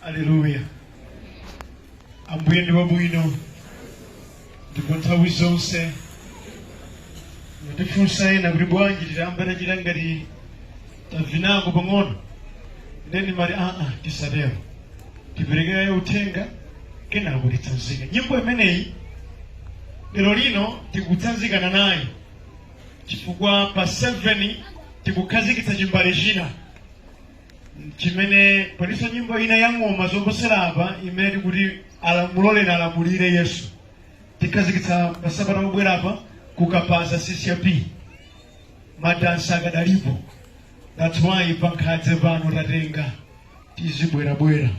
Hallelujah. Ambuye ndi wabwino ndipo nthawi zonse ndifunsa ena kuti bwanji tilambera chita ngati tavinako pang'ono ndeni mati tisatero tiperekere uthenga kenako titsanzika. Nyimbo imeneyi lero lino tikutsanzikana nayo chifukwa pa 7 tikukhazikitsa chimbale china chimene paliso nyimbo ina ya ng'oma zoposera apa imene tikuti mulolera alamulire Yesu. Tikhazikitsa pa sabata lobwera apa kukapaza CCP madansa akadalipo. That's why pankhadze pano tatenga tizibwerabwera.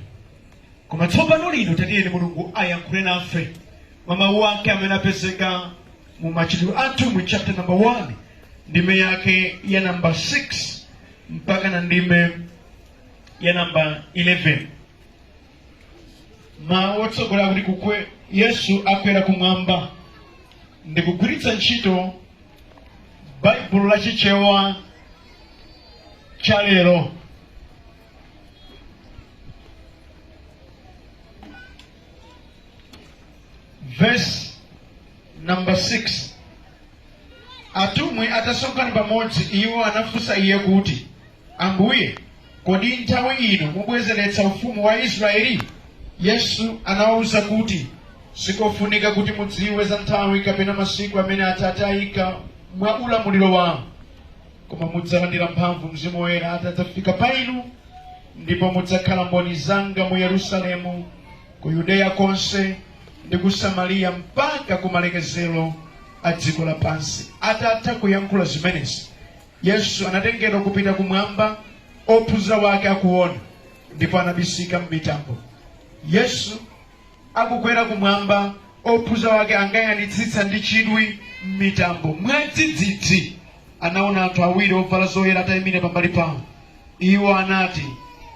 Koma tsopano lino tatiyeni Mulungu ayankhule nafe mawu ake amene apezeka mu Machitidwe Atumwi chapter number 1 ndime yake ya number 6 mpaka na ndime ya number 11. Wotsogola kuti kukwe Yesu akwera kumwamba ndikugwiritsa ntchito Baibulo la Chichewa cha lero. Verse number 6. Atumwi atasonkhana pamodzi iwo anafunsa iye kuti, Ambuye, kodi nthawi ino mubwezeretsa ufumu wa Israeli? Yesu anawawuza kuti, sikofunika kuti mudziwe za nthawi kapena masiku amene Atate ayika mwa ulamuliro wawo, koma mudzalandira mphamvu Mzimu Woyera atadzafika pa inu, ndipo mudzakhala mboni zanga mu Yerusalemu, ku Yudeya konse ndi ku Samariya mpaka ku malekezero a dziko lapansi. Atatha kuyankhula zimenezi, Yesu anatengedwa kupita kumwamba, ophunzira wake akuona, ndipo anabisika m'mitambo. Yesu akukwera kumwamba, ophunzira wake angayang'anitsitsa ndi chidwi m'mitambo. Mwadzidzidzi anaona anthu awiri ovala zoyera atayimira pambali pawo. Iwo anati,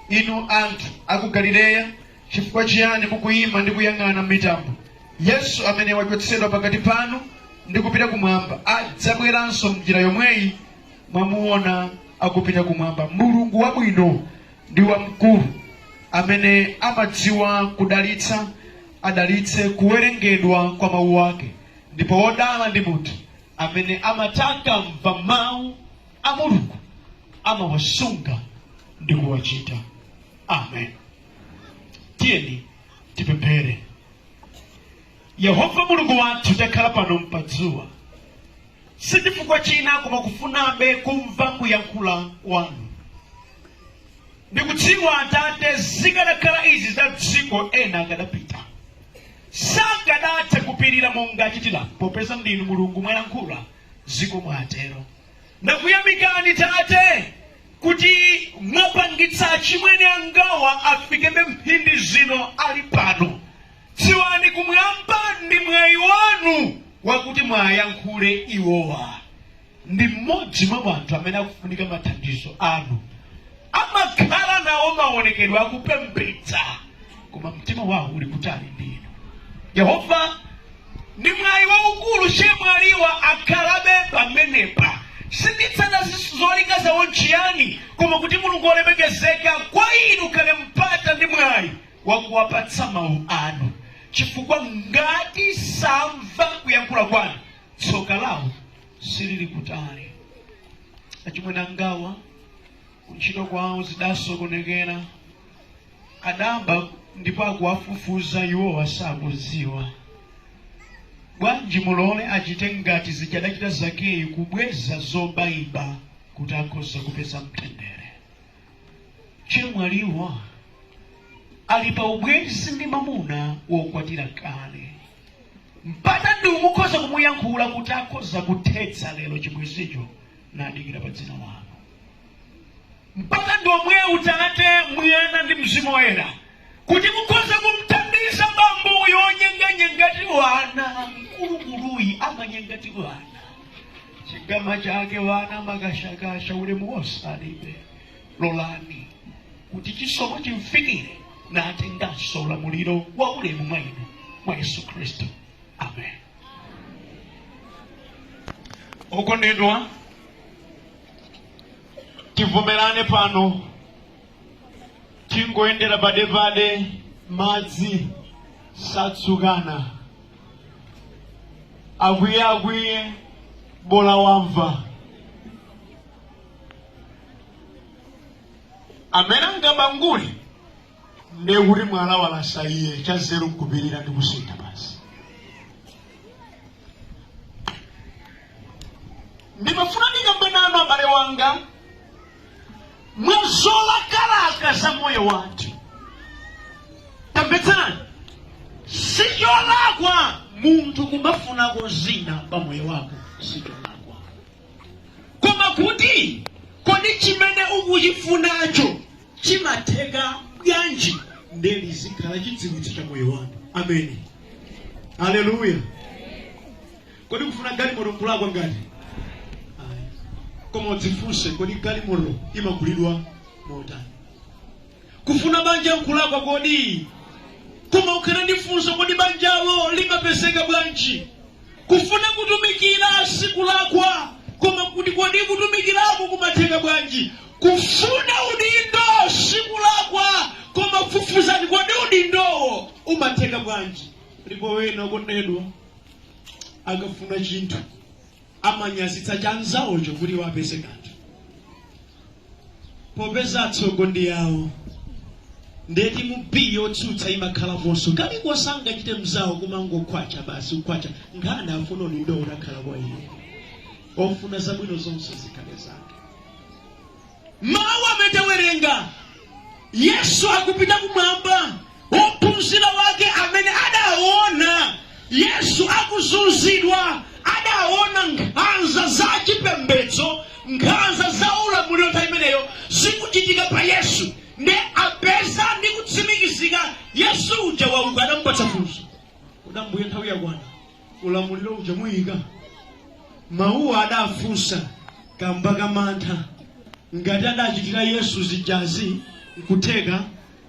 inu anthu a ku Galileya, chifukwa chiyani mukuyima ndi kuyang'ana m'mitambo? Yesu amene wachotsedwa pakati panu ndi kupita kumwamba adzabweranso m'njira yomweyi mwamuona akupita kumwamba. Mulungu wabwino ndi wamkulu amene amadziwa kudalitsa, adalitse kuwerengedwa kwa mawu ake. Ndipo wodala ndi munthu amene amataka mva mawu a Mulungu, amawasunga ndi kuwachita. Amen. Tiyeni tipemphere. Yehova Mulungu wathu, takhala pano mpadzuwa sichifukwa china koma kufunabe kumva kuyankhula wanu. Ndikudziwa Atate, zikanakhala izi za dziko ena akadapita, sakanatha kupirira monga achitira, popeza ndinu Mulungu mwayankhula dziko mwatero. Ndakuyamikani Tate kuti mwapangitsa chimwene angawa afikebe mphindi zino ali pano. Dziwani kumwamba ndi mwayi wanu wakuti mwayankhule iwowa. Ndi mmodzi mwa anthu amene akufunika mathandizo anu. Amakhala nawo maonekedwe akupembedza, koma mtima wawo uli kutali ndinu. Yehova, ndi mwayi waukulu chemwaliwa akhalabe pamenepa. Sinditsata zolinga zawo nchiyani, koma kuti Mulungu olemekezeka kwa inu kale mpata ndi mwayi wakuwapatsa mawu anu. Chifukwa ngati samva kuyankhula kwanu, tsoka lawo silili kutali. Achimwene angawa kuntchito kwawo zidasokonekera, adaba ndipo akuwafufuza iwo asakudziwa. Bwanji mulole achite ngati zichadachita Zakeyu, kubweza zobayiba kuti akhoza kupeza mtendere. Chemwaliwa ali pa ubwezi ndi mamuna wokwatira kale, mpata ndi umukhoza kumuyankhula kuti akhoza kuthetsa lero chibwezicho nadikira pa dzina lanu. Mpata ndi omwe Utate, Mwana ndi Mzimu Woyera kuti mukhoza kumthandiza bambo uyo onyenganyengati wana. Mkulukuluyi amanyengati wana, chigama chake wana makashakasha, ulemu wosalibe. Lolani kuti chisomo chimfikire na atenganso ulamuliro wa ulemu mwa inu mwa Yesu Kristo. Amen. Okondedwa, tivomerane pano tingoendera padepade madzi satsukana akwiye bola wamva amene angabangule ndekuti mwala walasaiye chazeru kupirira ndi kusintha basi. Ndimafuna ndikambe nanu abale wanga mwazolakalaka za moyo wathu. Tamvetsani, sicholakwa munthu kumafunako zina pa moyo wako, sicholakwa. Koma kuti kodi chimene ukuchifunacho chimatheka bwanji ndeli zikhala chidziwitso cha moyo wanu. Amen. Haleluya. Kodi kufuna galimoto nkulakwa ngati? Koma udzifunse kodi galimoto imagulidwa motani? Kufuna banja nkulakwa kodi? Koma ukhala ndi funso kodi banjalo limapezeka bwanji? Kufuna kutumikira sikulakwa, koma kuti kodi kutumikirako kumatheka bwanji? Kufuna udindo sikulakwa, koma kufufuzani kodi udindowo umatheka bwanji? Ndipo wena okondedwa akafuna chinthu amanyazitsa chanzawocho kuti wapeze kanthu. Popeza atsogondi yawo ndeti mubiyo otsutsa imakhalaponso kali kwasanga chite mzawo kumangokwacha basi ukwacha nkhani afuna udindo udakhala kwa iye ofuna zabwino zonse zikhale zake. Mawu ametawerenga Yesu akupita kumwamba, ophunzira wake amene adaona Yesu akuzunzidwa, adaona nkhanza za chipembedzo, nkhanza za ulamuliro nthawi imeneyo zikuchitika pa Yesu, ne apeza ndi kutsimikizika Yesu uja wauka adampatsa funso. Udambuye nthawi yakwana ulamuliro uja muyika. Mawuwa adafunsa kamba kamantha ngati adachitira Yesu zijazi nkutheka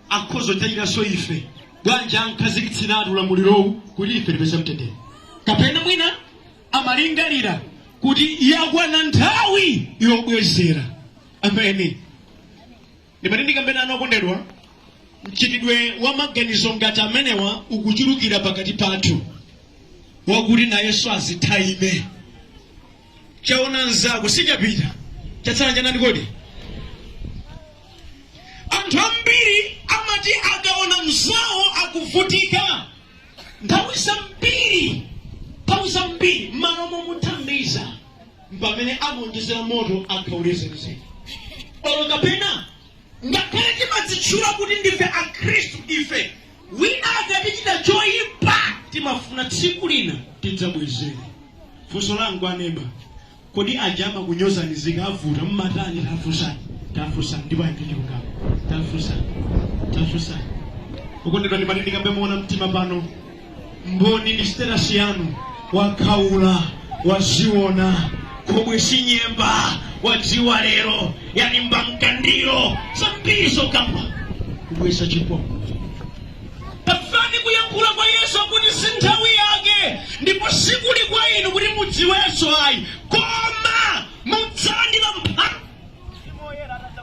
akhozo tayiraso ife bwanji ankhazikitsiratu ulamulirowu kuti ife tipeze mtendere. Kapena mwina amalingalira kuti yakwana nthawi yobwezera. Ameni. Ndimati ndikambe nanu okondedwa, mchitidwe wa maganizo ngati amenewa ukuchulukira pakati pathu wakuti na Yesu azithaime. Chaona nzako sichapita chatsala chanani kodi? Anthu ambiri amati akaona mzawo akuvutika nthawi zambiri malo momuthandiza pamene amuonjezera moto akhawulezerezera. Olo kapena ngakhale timadzitchula kuti ndife akhristu ife, wina akatichita choyipa timafuna tsiku lina tidzabwezere. Funso langu aneba, kodi ajama kunyozani zikavuta mmatani? Tafusani ndipo ayindiliuka. Tafusani. Ukondedwa ndimati ndikambe muona mtima pano mboni ndi status yanu wakhaula waziona komwe sinyemba wadziwa lero yani mbamkandiro zambizo kamba kubwesa chipomo. Tafani kuyankhula kwa Yesu kuti si nthawi yake ndipo sikuli kwa inu kuti mudziwenso ayi, koma mudzalandira mphamvu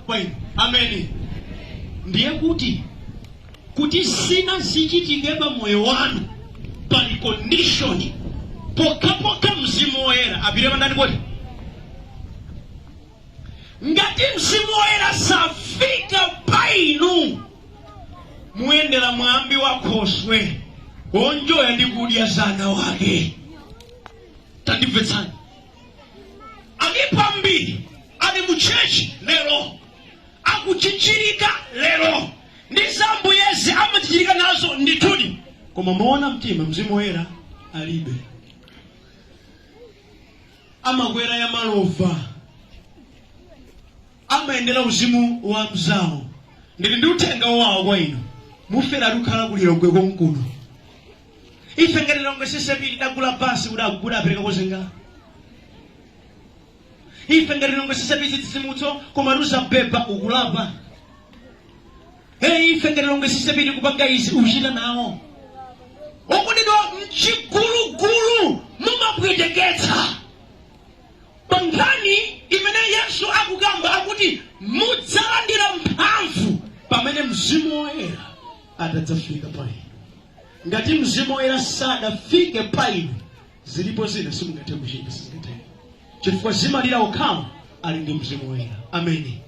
kwa inu. Ameni. Ndiye kuti zina zichitikeba moyo wanu pali condition poka Mzimu Woyera apite ndani kodi. Ngati Mzimu Woyera safika pa inu muendera mwambi wa Khoswe onjoya ndi kudya zana wake. Tandimvetsani, alipo ambiri ali mu church lero akuchichirika lero ndi zambuyezi amachichirika nazo ndithudi, koma muona mtima Mzimu Woyera alibe. Amakwera ya malova, amaendera uzimu wa mzawo. Ndili ndi uthenga wawo kwa inu, mufera lukhala kulira gweko mkuno. Ife ngati longo sisebili dagula basi udagula apereka kozenga. Ife ngati longo sisebili tisimuto komaruza beba ukulapa. Ife ngati longo sisebili kupanga izi uchita nawo. Okudidwa mchigulu mumapweteketsa. Pangani imene Yesu akugamba akuti mudzalandira mphamvu pamene mzimu woyera atadzafika pa inu. Ngati mzimu woyera sadafike pa inu, zilipo zina simungathe kuchita, simungathe. Chifukwa zimalira okhawa ali ndi mzimu woyera. Ameni.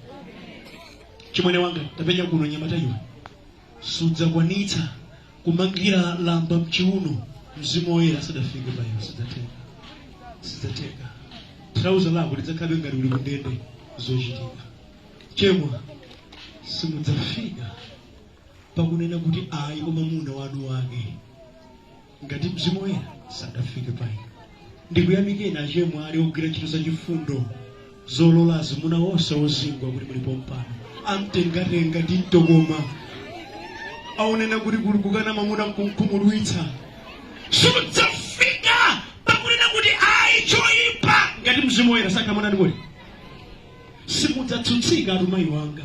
Chimwene wanga tapenya kuno nyamata iwe sudzakwanitsa kumangira lamba mchiuno mzimu woyera sadafike pa inu. Sidzateka. Trauza lako lidzakhala ngati uli kundende zochitika. Chemwa simudzafika pakunena kuti ayi koma muna wanu wake ngati mzimu woyera sadafike pa inu. Ndikuyamikeni achemwa ali ogwira ntchito zachifundo zolola azimuna onse ozingwa kuti mulipo mpano. Amtengatenga ndi mtokoma aonena kuti kuli kukana mamuna mkumudwitsa. Sudzafika pakunena kuti ayi choyipa ngati mzimu woyera sakhamana ndikoti. Simudzatsutsika atumai wanga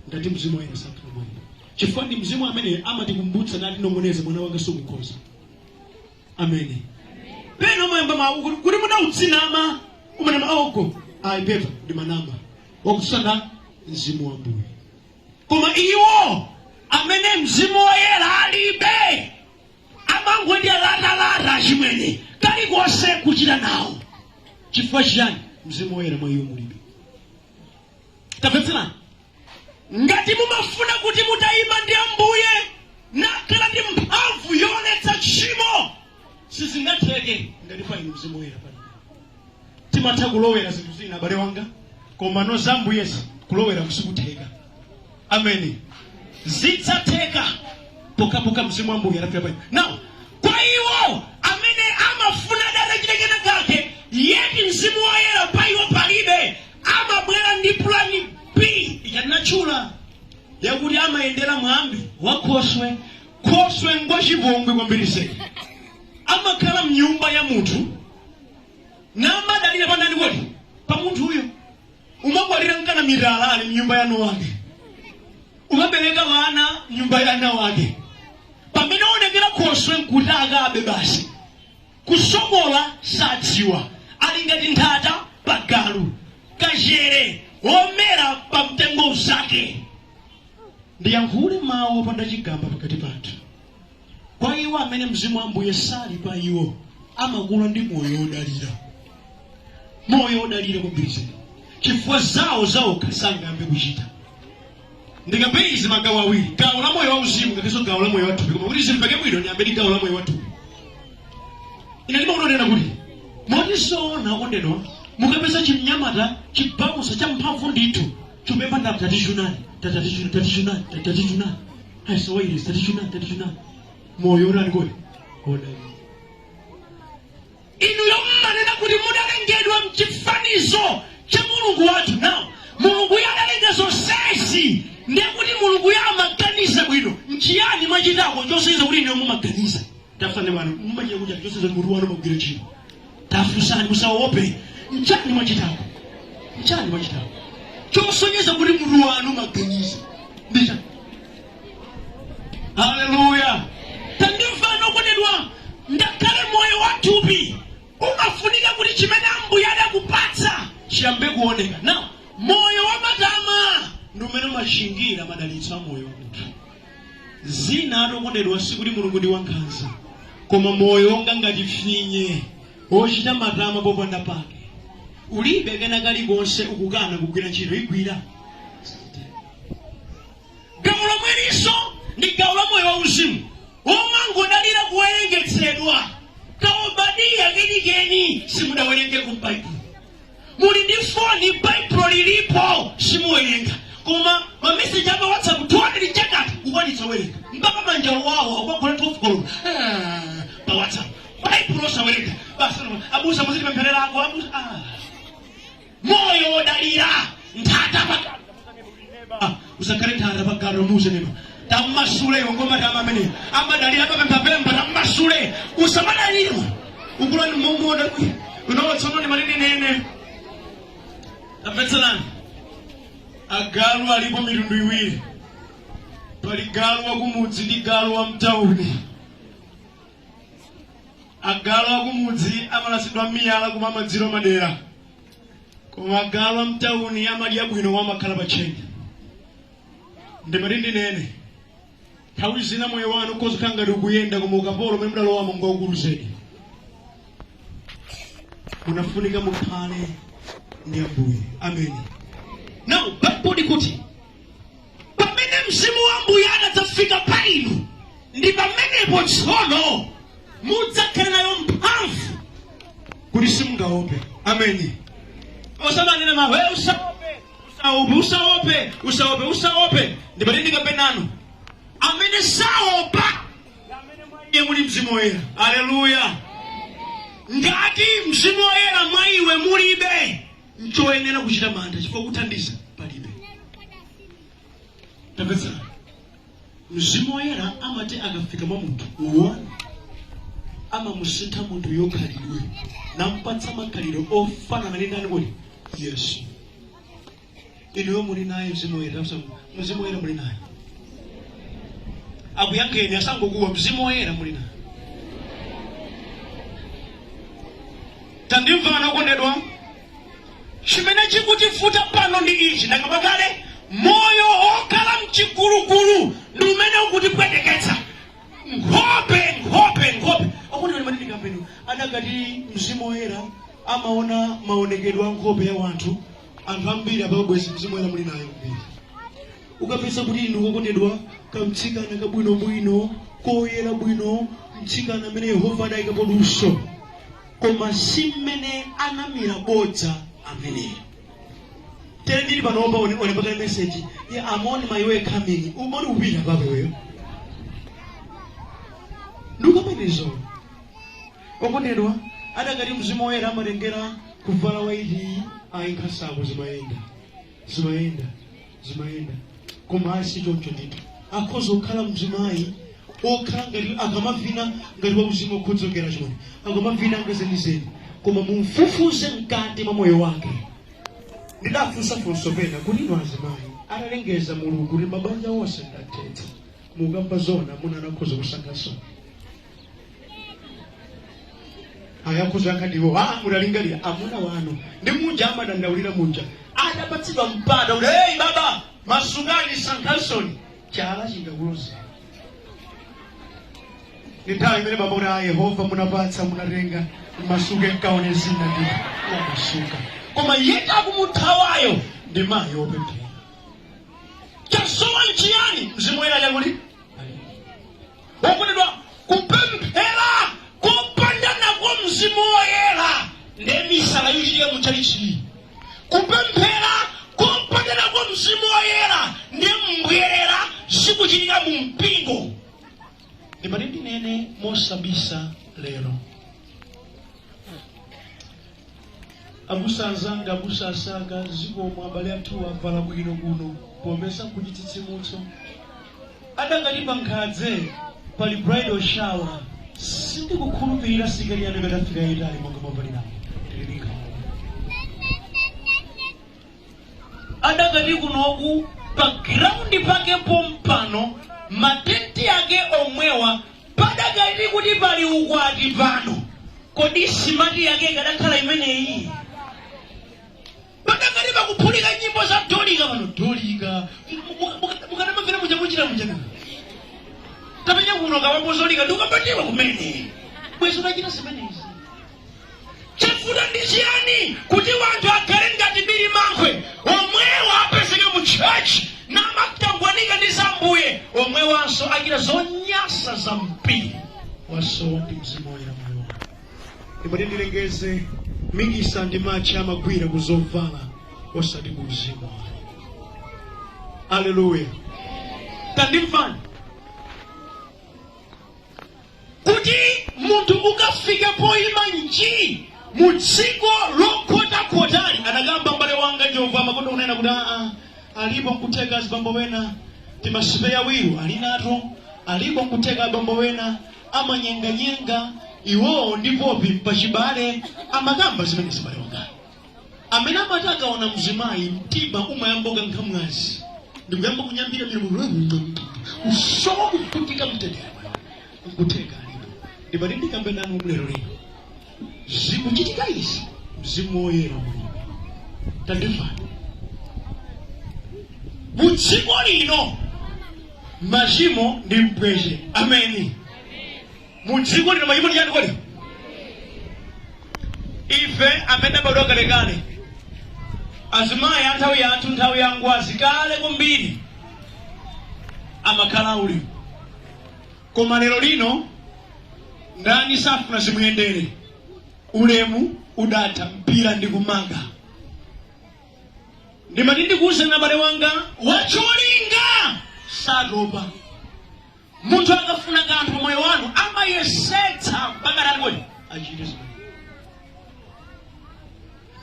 ngati mzimu woyera sakhamana. Chifukwa ndi mzimu amene amatikumbutsa nati nongoneza mwana wanga sukukhoza. Ameni. Peno mayamba mawu kuti muna utsinama umanama ogo ayipeva ndi manama wakusana mzimu wa Mbuye. Koma iwo amene mzimu woyera alibe amangwendi lata chimwene kali konse kuchita nawo. Chifukwa chiyani? Mzimu woyera mwa iwo mulibe. Tapetserani. Ngati mumafuna kuti mutayima ndi Ambuye nakhala ndi mphamvu yoletsa tchimo, sizingatheke ngati pa inu mzimu woyera pali. Timatha kulowera zinthu zina abale wanga, koma no za Ambuye kulowera kusikutheka. Ameni. Zidzatheka poka mzimu wa Ambuye atafika pa inu. Now, kwa iwo amene amafuna dala chitekena kake, yeti mzimu woyera pa iwo palibe, amabwera ndi plani B yanachula yakuti amayendera mwambi wa khoswe ngwachipongwe kwambiri seke. Amakhala mnyumba ya munthu namadalira pandani kuti pa munthu uyo umagwalira nkana mirala ali mnyumba yanu wake, umabereka vana nyumba yana wake. Pamene onekera khoswe nkuti akabe basi kusokola sadziwa ali ngati nthata pa galu, kajere omera pa mtengo uzake. Ndiyankhule mawu opanda chigamba pakati pathu. Kwa iwo amene mzimu wa Ambuye sali pa iwo amakula ndi moyo odalira. Moyo odalira kwambiri. Chifukwa zawo kasangambe kuchita. Ndikape izi magawo awiri, gawo la moyo wauzimu ngatinso gawo la moyo wathupi. Koma kuti zimpeke bwino ndiyambe ndi gawo la moyo wathupi. Ine ndimakunena kuti moti zoona okondedwa mukapeza chimnyamata chibamusa cha mphamvu ndithu chupemba ndapo tatijunani. Aiso wairisi tatijunani. Moyo urani kodi odali. Inu yomanena kuti mudalengedwa mchifanizo cha Mulungu wathu. Now Mulungu yadalenga zonsezi ndiye kuti Mulungu yamaganiza bwino. Nchiyani mwachitako chosaiza kuti inu mumaganiza. Tafane bwana mumachita kuti chosaiza munthu wanu magwira chino. Tafusani musaope. Nchani mwachitako chosonyeza kuti munthu wanu maganiza. Ndicha. Hallelujah. Tandimvano kondedwa ndakale moyo wathupi umafunika kuti chimene Ambuye adakupatsa chiyambe kuoneka. Now moyo wa matama ndi umene umashingira madalitso a moyo wa munthu. Zina atokondedwa sikuti Mulungu ndi wankhanza, koma moyo onga ngati finye ochita matama popanda pake. Ulibe kena kalikonse ukukana kugwira ntchito igwira. Gawo lomweliso ndi gawo la moyo wauzimu omangodalira kuwerengetsedwa. Kaobadiya kenikeni simudawerenge ku Bible. Muli ndi foni Bible lilipo simuwerenga. Koma mameseji apa WhatsApp 200 chakati ukwanitsa werenga. Mpaka manja wawo ukakola 12 koloni. Pa WhatsApp. Bible osawerenga. Basi abusa muzili pempherera ako abusa. Moyo odalira nthata pakati. Usakale nthata pakati muze nema. Tamasule ngoma tamamene amadalira pempapemba tamasule usamadalira ukula ni Mungu odakwi unawatsona ni malini nene. Apetsalani agalu alipo mitundu iwiri, pali galu wa kumudzi ndi galu wa mtauni. Agalu wa kumudzi amalasidwa miyala kuma madziro madera, koma galu wa mtauni amadya bwino wamakhala pachenga. Ndi malini nene nthawi zina moyo wanu kozikhala ngati ukuyenda koma ukapolo umene mudalowamo ngwaukulu. Munafunika mukhale ndi Ambuye. Amen. Now Bible likuti pamene mzimu wa Ambuye atadzafika pa inu ndi pamenepo tsono mudzakhala nayo mphamvu kuti simungaope. Amen. Osamanena mawe usaope ndi pamene ndikapenano amene saopa amene mwa iye muli mzimu woyera. Haleluya. Ngati mzimu woyera mwa iwe mulibe nchoyenera kuchita mantha chifukwa kuthandiza palibe. Tapeza mzimu woyera amati akafika mwa munthu uwona amamusintha munthu yokhalidwe nampatsa makhalidwe ofanana ndi ndani kuti Yesu. Inuyo muli naye mzimu woyera. Mzimu woyera muli naye. Akuyankheni asangokuwa mzimu woyera muli naye. Tandimvana okondedwa. Chimene chikutifuta pano ndi ichi ndakamba kale, moyo okhala mchigulugulu ndi umene ukutipweteketsa. Nkhope. Okondedwa mani ndikambeni adakati mzimu woyera amaona maonekedwe a nkhope ya wanthu ambiri apabwezi mzimu woyera muli nayo mbiri. Ukapeza kuti inu okondedwa kamtsikana kabwinobwino koyera bwino, mtsikana amene Yehova adayika poduso koma simene anamira bodza amene. Tere ndili panopa onepaka message ya I'm on my way coming. Umoni upita baba wewe. Ndukamenezo. Okondedwa adakati mzimu woyera amalengera kuvala waiti ainkhasapo zimayenda. Koma asi choncho ndito. Akhoza okhala mzimayi okhala ngati akamavina ngati wa uzimu okhodzokera chimene. Akamavina ngazeni. Koma mumfufuze mkati mwa moyo wake. Ndidafunsa pena kuti inu azimayi atalengeza Mulungu kuti mabanja onse ndathetsa. Mukamba zona muna anakhoza kusangaso. Ayakhoza akadiwo mutalingalira amuna wanu ndi munja amadandaulira munja adapatsidwa mpata kuti hey baba masukani sankhansoni chala chingakuloza. Nithawi imene baba kuti Yehova munapatsa munatenga masuke nkaone zina ndi masuka koma yeta kumuthawayo ndi mayi opemphera. Chasowa nchiyani mzimu woyera chakuli okondedwa kupemphera kopanda nako mzimu woyera ndi misala yochitira muchalichi. Kupemphera kopanda nako mzimu woyera ndi mbwerera zikuchitika mu mpingo. Ndipati ndinene mosabisa lero. Abusa anzanga abusa asanga zikomo abale athu avala bwino kuno pomesa kuchitsitsimutso. Adangalipa nkhadze pali bridal shower. Sindikukhulupirira sikali yanu ikatafika yitali monga mwavalirapo. Tilibika. Adangati kunoku pa ground pake pompano matenti yake omwewa padakati kuti pali ukwati pano. Kodi simati yake ikadakhala imeneyi. Padakati pakuphulika nyimbo za dolika pano. Dolika. Mukanamavera muchamuchira muchana. Tapenya kuno kawapo zolika ndukapatiwa kumene. Bwezo unachita simenezi. Chafuta ndi chiyani kuti wanthu akhale ngati Bili Mankwe omwewa apezeka mu church na amakutangwanika ndi za Ambuye omwewanso achita zonyasa za mpiri wasowa ndi mzimu woyera moyo. Ndipati ndilengeze mikisa ndi machi amagwira kuzovala osati ku mzimu. Haleluya. Tandimvani kuti munthu ukafika poyima nji mu dziko lokhotakhotali anagamba mbale wanga Jehova makondo unena kuti alipo nkuteka azibambo wena timasipe awiru alinato alipo nkuteka abambo wena amanyenganyenga iwo ndipopi pachibale amagamba zimene zibale wanga amene amati akaona mzimayi mtima umayamboka nkhamwazi ndikuyamba kunyambira milomo usowa kukutika mtendere nkuteka ndipati ndikambe nanu lero lino zikuchitika izi mzimu woyera mulimo. Tandimvani mu dziko lino machimo ndi mpweche. Ameni. Mudziko lino machimo ndi chani kodi? Ife amene bado kalekale azimayi anthawi yathu nthawi yangu azikale kumbiri amakhala uli. Koma lero lino ndani safuna zimuyendere. Ulemu udatha, mpira ndi kumanga. Ndimati ndikuwuze n'abale wanga wacholinga satopa. Munthu akafuna kanthu moyo wanu amayesetsa mpaka atakoti achite zimene.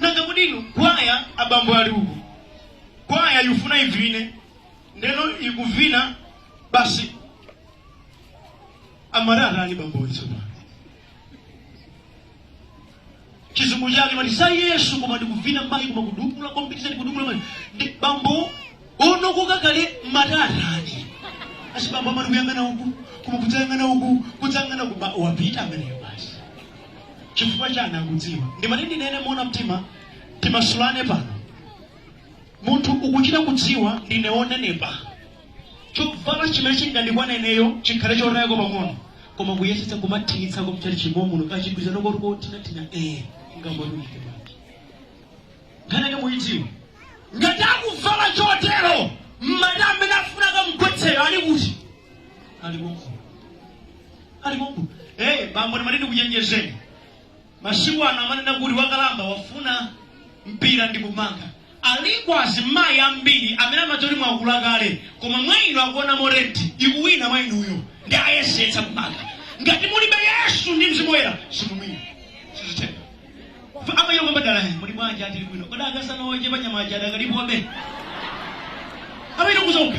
Nanga kudino kwaya abambo ali uko. Kwaya yufuna ivine. Ndeno ikuvina basi amarara ni bambo isoba. Chizungu chake mati sa Yesu koma ndikuvina mbayi koma kudukula kompitisa ndikudukula mbayi. Ndi bambo ono kukakale matarani. Asi bambo amati kuyangana uku, koma kudzayangana uku, kudzayangana uku, wapita ameneyo basi. Chifukwa chana akudziwa. Ndimati ndinene muona mtima timasulane pano. Munthu ukuchita kudziwa ndineonenepa. Chovala chimene chingandikwaneneyo chikhale chorayako pang'ono. Koma kuyesetsa kumathingitsa kumchali chimomuno kachigwiza nokotiko tina ngambalulike bati. Nganake muyidziwa. Ngati akuvala chotero madambe nafuna kamgwetsero ali kuti? Ali konko. Ali konko. Bambo ndimatindi kuchenjezeni. Masiku ano amanena kuti wakalamba wafuna mpira ndi kumanga. Aliko azimayi ambiri amene amadzoti mwakulakale koma mwaino akuona morenti ikuwina mwainuyo ndi ayesetsa kumanga. Ngati mulibe Yesu ndi Mzimu Woyera simumwina sizitenga. Amayo kwambadala muli bwanja atili bwino kodi akasana oche panyamaja adakalipobe. Amayo kuzoka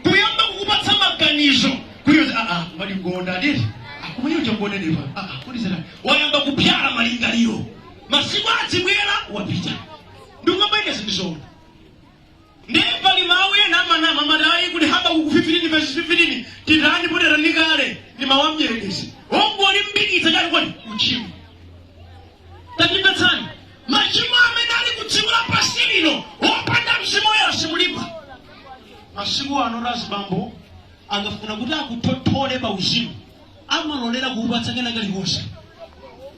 kuyamba kukupatsa maganizo kuyoza mali ngonda adili akumanyo chongonenepa kodi zana wayamba kupyala malingaliro masiku adzibwera wapita. Ndungamba zindizona. Ndepali mauye nama madayi kuti haba kukufifirini verse 15 titani potera nikale ni mawamjeredesi. Ongo limbikitsa chali kwani uchimo. Tatibetsani. Machimo amene ali kudziko lapansi lino opanda Mzimu Woyera simulipa. Masiku ano razibambo angafuna kuti akutothole pa uzimu amalolera kuupatsa kena kaliwonse.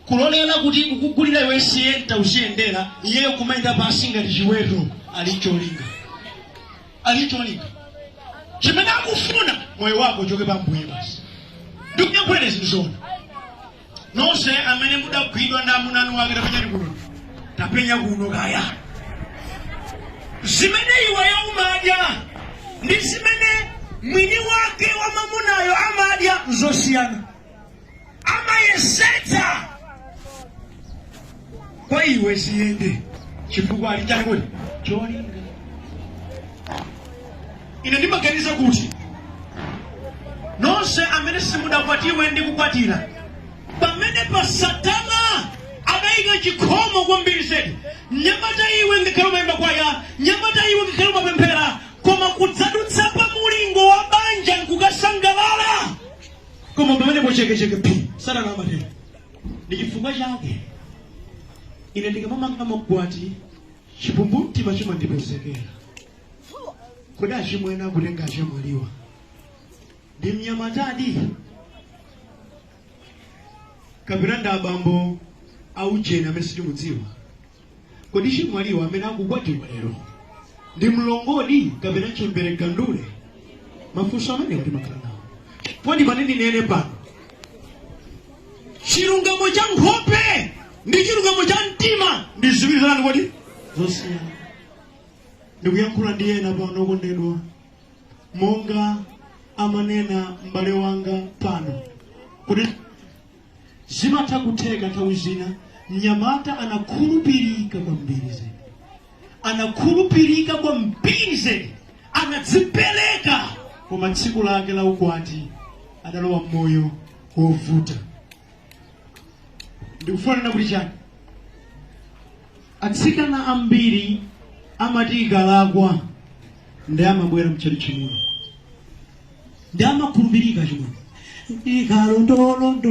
Kulolera kuti kukugulira iwe siyenta usiyendera iyeyo kumaenda pasi ngati chiweto alicholinga. Alicholinga. Chimene akufuna moyo wako uchoke pa Mbuye basi. Ndikuyankhuleni zinthu. Nonse amene mudagwidwa ndi amuna anu ake tapenya kuno. Tapenya kuno kaya. Zimene iweyo umadya ndi zimene mwini wake wa mamunayo amadya zosiyana. Amayesetsa kwa iwe siyende chifukwa ali chani kodi cholinga. Ine ndimaganiza kuti nonse amene simudakwatiwe ndi kukwatira pamene pa Satana adayika chikhomo kwambiri zedi. Nyamata iwe ngakhale umayimba kwaya, nyamata iwe ngakhale umapemphera, koma kudzadutsa pa mulingo wa banja nkukasangalala. Koma pamene pochekecheke pi Satana amatero. Ndi chifukwa chake ine ndikamamanga makwati chipumbumtima chimandipezekera. Kodi achimwena kutenga achimwaliwa ndi mnyamatadi kapena ndi abambo aujeni amene sitimudziwa. Kodi chimwaliwa amene akukwatiwa lero ndi mlongodi kapena chembere gandule? Mafunso amene kuti makhala nawo. Podi paneni nene pano chilungamo cha nkhope ndi chilungamo cha mtima ndi ziwiri zanu kodi zosiyana. Ndikuyankhula ndi ena pano okondedwa monga amanena m'bale wanga pano kuti zimatha kutheka nthawi zina mnyamata anakhulupirika kwambiri zedi. Anakhulupirika kwambiri zedi. Anadzipereka koma tsiku lake la ukwati adalowa mmoyo wovuta. Ndikufanana kuti chani? Atsikana ambiri amati ikalakwa ndi amabwera mchalichi muno. Ndi amakhulupirika chimwe. Ikalondolondo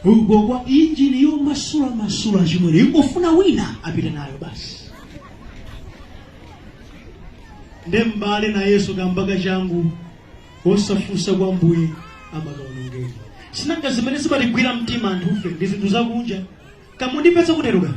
ugo kwa injini yo masula chimwe. Ingofuna wina apita nayo basi. ndembale na Yesu gambaga changu osafusa kwa mbuye amakaonongeka sinanga zimene zimatigwira mtima anthufe ndi zinthu zakunja kamundipeza kuteruka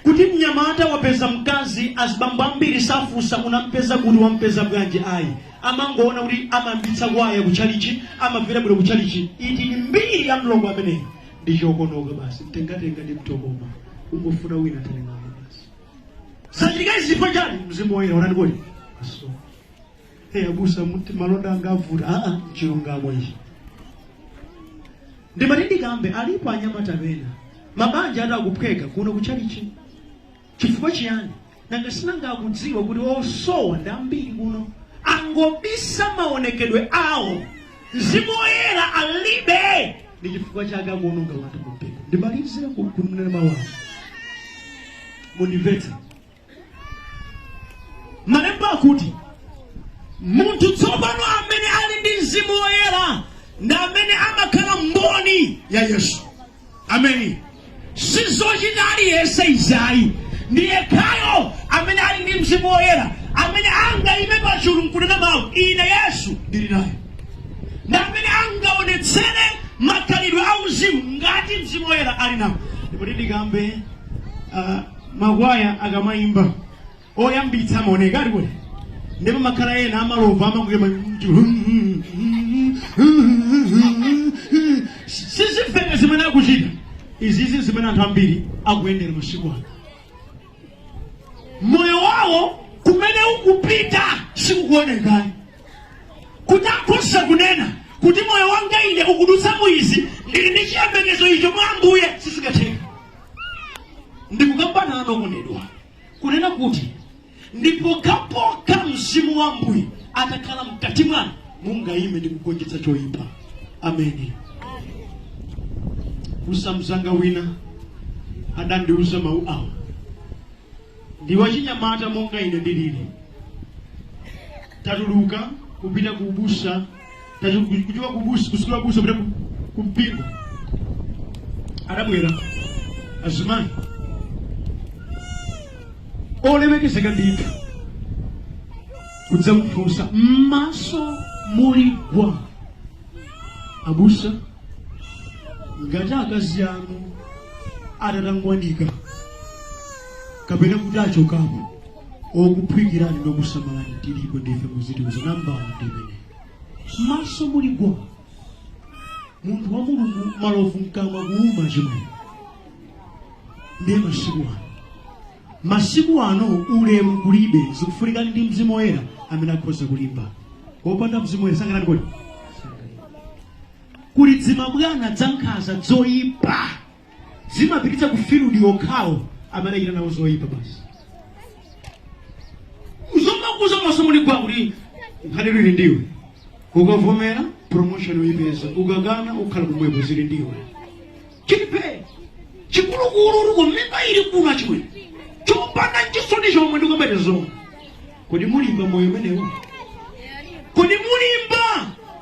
kuti mnyamata wapeza mkazi azibambo ambiri safusa unampeza kuti wampeza bwanji ayi amangoona kuti amambitsa kwaya kuchalichi amavera bwino kuchalichi iti ni mbiri ya mlongo ameneyo ndi chokonoka basi mtengatenga ndi mtokoma ungofuna wina talengapo basi sanjikazi zifo chani mzimu woyera unandikoti aso abusa muti malonda angavuta mchilungamo ichi ndimatindi alipo anyamata pena mabanja atakuphweka kuno kuchalichi chifukwa chiyani nanga sinanga akudziwa kuti osowa ndi ambiri kuno angobisa maonekedwe awo mzimu woyera alibe ndi chifukwa chake akuononga watu kumpeka ndimalize kunena mawu mundimvetse malemba akuti munthu tsopano amene ali ndi mzimu woyera na amene amakhala mboni ya Yesu ameni sizochita aliyense izayi ndi yekhayo amene ali ndi mzimu woyera amene angaime pachulu nkunena mawu ine Yesu ndili naye na amene angaonetsere makhalidwe auzimu ngati mzimu woyera ali nawo ndipo ndikambe makwaya akamayimba oyambitsa maoneka ali kuti ndipo makhala ena amalovu amanguye sizimveka zimene akuchita izizi zimene anthu ambiri akuyendera masiku ano moyo wawo kumene ukupita sikukuonekani kuti akhoza kunena kuti moyo wanga ine ukudutsa muizi ndili ndi chiyembekezo icho mwa Ambuye sizingatheka ndikukambana anokondedwa kunena kuti ndipokapoka mzimu wa Ambuye atakhala mkati mwanu mungaime ndi kugonjetsa choyipa ameni usamzanga wina adandiuza mawu awa ndiwachinyamata monga ine ndilili tatuluka kupita kubusa kuchoka kubusa kusikula busa kupita kumpingo adabwera azimani olemekezeka ndithu kudza kufunsa m'maso muli gwa abusa ngati akazi anu atatangwanika kapena kuti achokapo okuphwikirani nokusamalani tilipo ndife muzitiuza nambala ndimene m'maso muli gwa munthu wa Mulungu malovu mkamwa kuuma chimwe ndiye masiku ano ulemu kulibe zikufunikani ndi mzimu woyera amene akhoza kulimba wopanda mzimu woyera sangalani kodi kulidzima bwana dzankhaza zoyipa zimapititsa kufiludi okhawo amene achita nawo zoyipa basi uzomakuza maso muli gwa kuti nkhani lili ndiwe ukavomera promotion uyipeza ukakana ukhala kumwepo zili ndiwe chilipe chikulukulu uko mimba ili kuna chimwe chopanda chisoni chomwe ndikomete zomwe kodi mulimba moyo umenewo kodi mulimba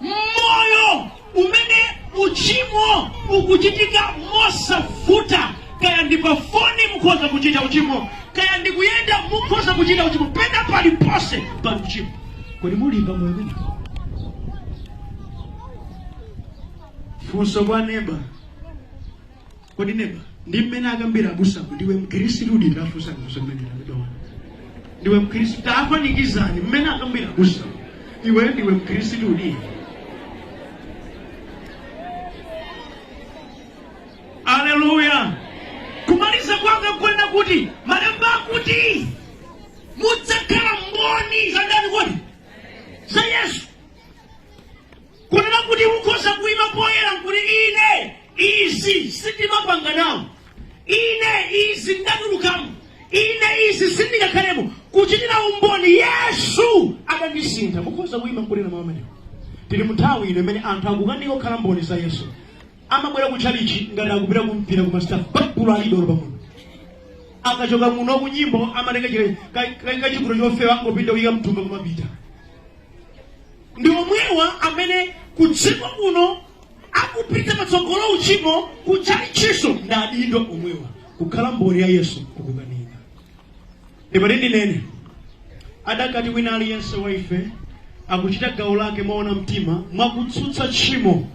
moyo umene uchimo ukuchitika mosavuta kaya ndi pa foni mukhoza kuchita uchimo kaya ndi kuyenda mukhoza kuchita uchimo pena palipose pali uchimo kodi mulimba moyo umenewo funso kwa neba kodi neba ndi mmene akambira abusaku ndiwe mkhristu udi tafusa mmene ndakudowa ndiwe mkhristu tafanikizani mmene akambira abusaku iwe ndiwe mkhristu udi Haleluya kumaliza kwanga kwenda kuti malemba akuti mudzakhala mboni za ndani kodi za Yesu kunena kuti ukhoza kuima poyera kuti ine izi sindimapanga nawo ine izi ndatulukamo ine izi sindingakhalemo kuchitira umboni Yesu adandisintha mukhoza kuima nkulira mawu amenewo tili mnthawi ino imene anthu akukanika kukhala mboni za Yesu amabwera kuchalichi ngati akupita kumpira kumastafu baibulo alidolo pamuno akachoka muno kunyimbo amatenga kainga chikuto chofewa angopita kuyika mtumba kumapita ndi omwewa amene kudziko kuno akupita patsogolo uchimo kuchalichiso ndadindo omwewa kukhala mboni ya Yesu kukukanika ndipo ndinene adakati wina aliyense wa ife akuchita gawo lake moona mtima mwakutsutsa tchimo,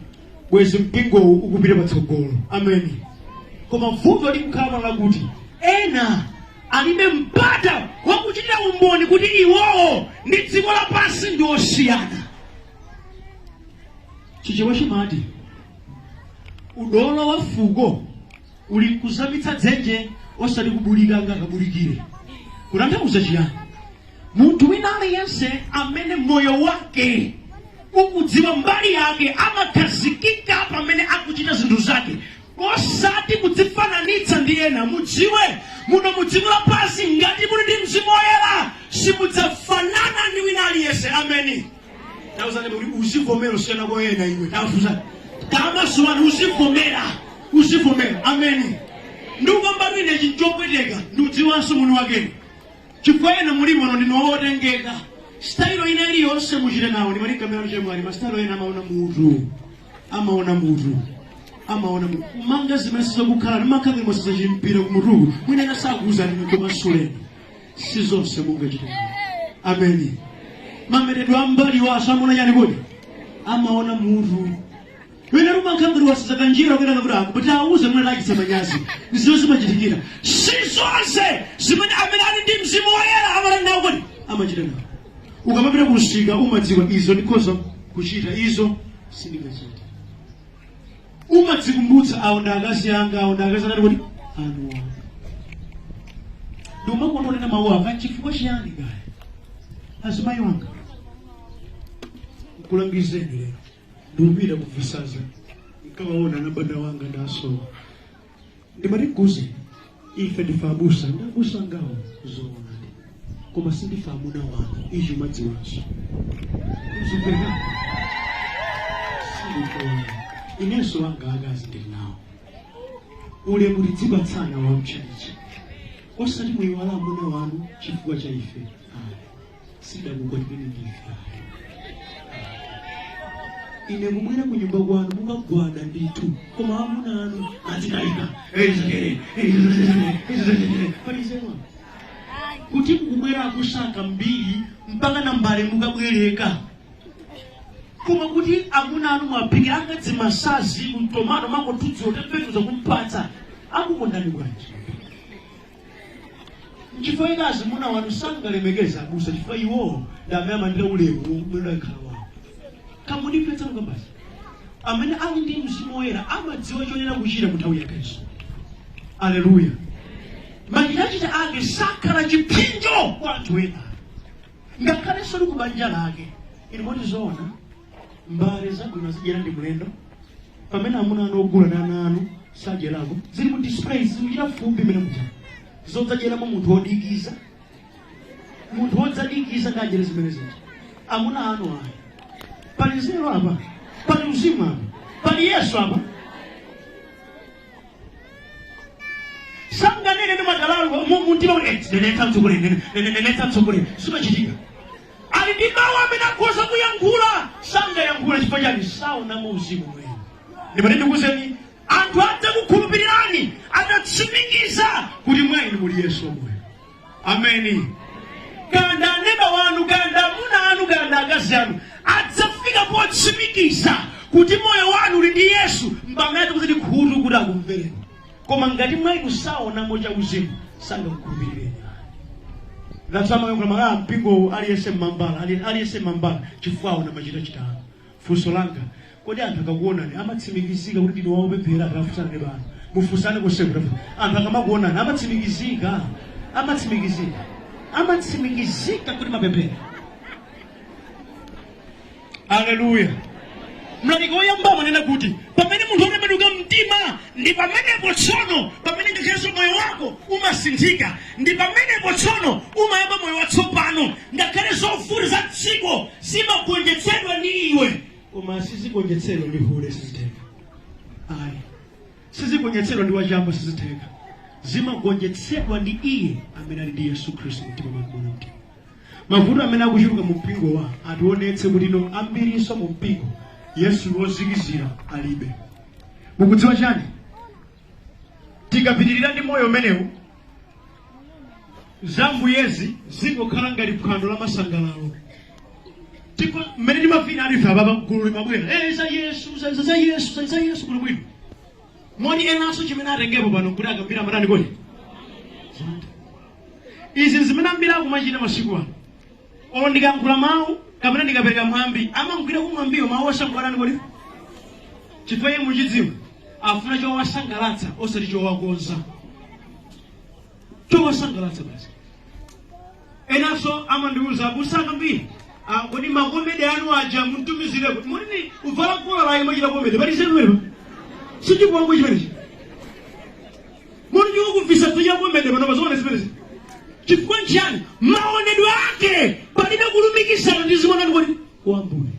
bwezi mpingowu ukupita patsogolo. Ameni. Koma vuto likukhala lakuti ena alibe mpata wakuchitira umboni kuti iwowo ndi dziko lapansi ndi osiyana. Chichewa chimati udolo wa fuko uli kuzamitsa dzenje osati kubulika ngakabulikire. Kutanthauza chiyani? Munthu wina aliyense amene moyo wake ukudziwa mbali yake amakhazikika pamene akuchita zinthu zake, osati kudzifananitsa ndi ena. Mudziwe muno mudziko lapansi ngati muli ndi Mzimu Woyera simudzafanana ndi wina aliyense. Ameni. Tawuzani kuti uzivomera usiyana kwa ena iwe. Tafuza kama suwani uzivomera. Ameni. Ndukamba ine chinchopweteka ndiudziwanso muno wake. Chifukwa ena mulimo no ndinowotengeka. Style ina iliyonse muchite nawo ndi malika mero chemwali. Mastyle ena amaona mutu. Manga zimene sizokukhala ndimakhala mosasa chimpira kumutu. Mwina nasakuza ndi kumasule. Sizonse mungachite. Ameni. Mameredwa ambali waso amuna yani kodi amaona mutu. Wena rumakhangiri wasizaka njira kwenda nakuda kuti auze mwana laki semanyazi ndizo zimachitikira. Sizonse zimene amene ali ndi Mzimu Woyera amalanda kodi amachita nawo. Ukamapita kusika umadziwa izo ndikoza kuchita izo sindingachita. Umadzikumbutsa aonda akazi anga aonda akazi anga kodi anu. Nduma kuonana mawu anga chifukwa chiyani gaya. Azimayi wanga kulangizeni lero ndumira kuvisaza nkawaona nabanda wanga ndaso ndimatikuze ife ndifabusa ndabusa ngawo zoona koma sindifamu na wanu ijo madziwanso uzupeka sindifona ineso wanga akazi ndinawo ule mulidzibatsana wa mchalichi osati muyiwala amuna wanu chifukwa cha ife. Sida kukwatibini ndifa. Ine kumwena kunyumba kwanu mungagwada nditu. Koma amuna anu azinaika. Palizewa. Kuti kumwera akusaka mbili mpaka nambale mungabwereka. Koma kuti amuna anu mwapika angadzi masazi mtomano mango tutsi otepetu za kumpatsa. Akukondani bwanji. Chifukwa ikazi muna wanu sangalemekeza abusa chifukwa iwo ndamema ndile ulemu mwenda ikhawa. Kamunipetsa mukabasi. Amene ali ndi Mzimu Woyera amadziwa chonena kuchita muthawi yakenso. Haleluya. Machitachita ake sakhala chipinjo kwa anthu ena. Ngakhale soli kubanja lake. Ine moti zoona mbale zabwino zidyera ndi mlendo. Pamene amuna anu ogula na ana anu sadyerako. Zili mu display zikuchita fumbi mene kuja. Zodzajera mu munthu wodikiza. Munthu wodzadikiza ngajere zimene zija. Amuna anu ayi. Pali zero apa. Pali uzimu apa. Pali Yesu apa. Sanga nene madalalu muntima neneta mtsogole. Simachitika. Ali ndi mawu amene akhoza kuyankhula. Sanga yankhula chifukwa chani sauna mu uzimu mwenu. Ndipo ndikuzeni anthu adza kukhulupirirani adatsimikiza kuti mwaini muli Yesu omwe. Ameni. Kanda neba wanu kanda muna anu kanda akazi anu adzafika potsimikiza kuti moyo wanu uli ndi Yesu mpamene kuti khutu kuti akumvereni. Koma ngati mwaini saona moja uzimu sanga kukhulupirireni. Ndatsama yonga mala mpingo aliyese mambala chifukwa una machita chitano. Funso langa kodi anthu akakuonani amatsimikizika kuti ndinu waopemphera akafusana ndi bana. Mufusane kuseku tafu. Anthu akamakuonani amatsimikizika kuti mapemphera. Haleluya. Mlaliki woyamba manena kuti pamene munthu otembenuka mtima ndi pamenepo tsono pamene ngakhenso moyo wako umasinthika ndi pamenepo tsono umayamba moyo watsopano ngakhale zovuta za dziko zimagonjetsedwa ndi iwe. Koma sizigonjetsedwa ndi hule siziteka. Ayi. Sizigonjetsedwa ndi wachamba siziteka. Zimagonjetsedwa ndi iye amene ali ndi Yesu Khristu mtima mwake mtima. Mavuto amene akuchuluka mu mpingo wa ationetse kuti no ambiriso mu mpingo Yesu wozikizira alibe. Mukudziwa chani? Tikapitirira ndi moyo umenewu zambuyezi zingokhala ngati phwando la masangalalo. Tipo mmene timafina alife ababa mgulu limabwera za Yesu kuno bwino. Moni enanso chimene atengepo pano kuti akambira matani kodi. Izi zimene ambiri akumachita masiku ano. Olo ndikankhula mawu kapena ndikapereka mwambi amangwira kumwambiwo mawu osangwalanani kodi. Chifukwa iye muchidziwa afuna chowasangalatsa osati chowakonza. Chowasangalatsa basi. Enanso amandiuza kusaka mbiri. Kodi makomedi anu aja muntumizire kuti muni uvala kola la imachita komedi pali semero. Siji kwangu chimenechi. Muni nyukuvisa tuja komedi pano pazone zimenezi. Chifukwa nchani maonedwe ake palibe kulumikisana ndi zimene kodi wambuye.